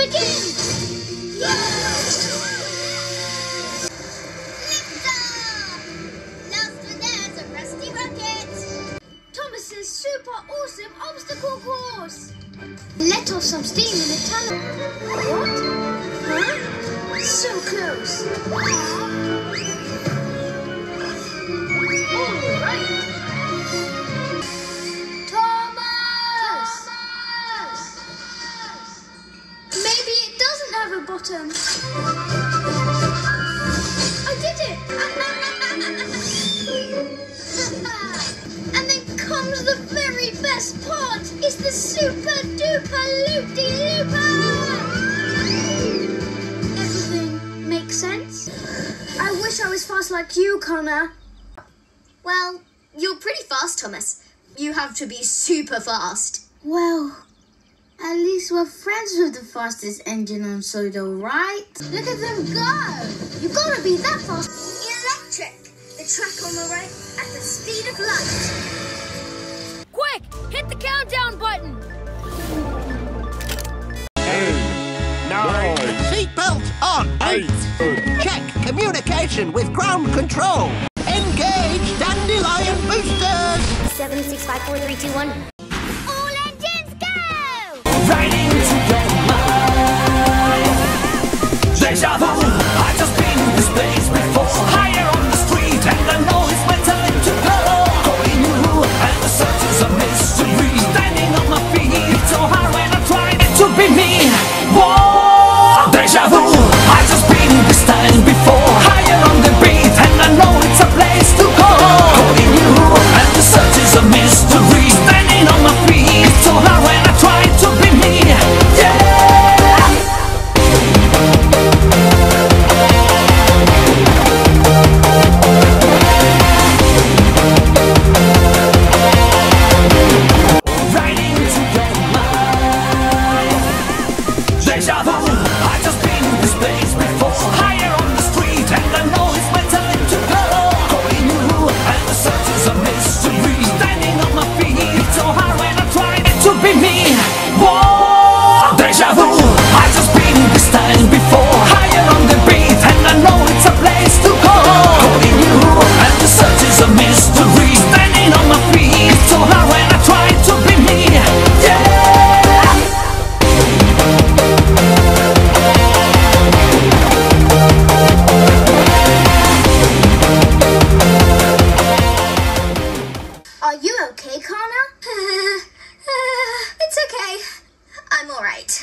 begin! Thomas's super awesome obstacle course! Let off some steam in the tunnel. What? Huh? So close. Alright. Thomas! Maybe it doesn't have a bottom. I did it! And then comes the very best part. It's the super duper loop-de-looper. Everything makes sense? I wish I was fast like you, Connor. Well, you're pretty fast, Thomas. You have to be super fast. Well, at least we're friends with the fastest engine on Soda, right? Look at them go! You've got to be that fast. Electric, the track on the right at the speed of light. Quick, hit the countdown button. 10, 9, Seatbelt on. 8. Check communication with ground control. Engage dandelion boosters. 7, 6, 5, 4, 3, 2, 1. All engines go! Right into your mind. Deja vu, I just been in this place before. Higher on the street, and I know it's my time to go. Going new, and the search is a mystery. Standing on my feet, so hard when I tried it to be me. Whoa, deja vu, I just been in this time before. Higher on the beat, and I know it's a place to go. Going new, and the search is a mystery. Standing on my feet, so hard when I tried to be me. Yeah. Right into your mind. Deja vu, I just been in this place before. Higher on the street, and I know it's my time to go. Going new, and the search is a mystery. Standing on my feet, so hard when I tried it to be me. Whoa, deja vu, I just been in this time before. Higher on the beat, and I know it's a place to go. Going new, and the search is a mystery. Standing on my feet, so hard when I tried to be me. Yeah. Are you okay, Connor? It's okay. I'm alright.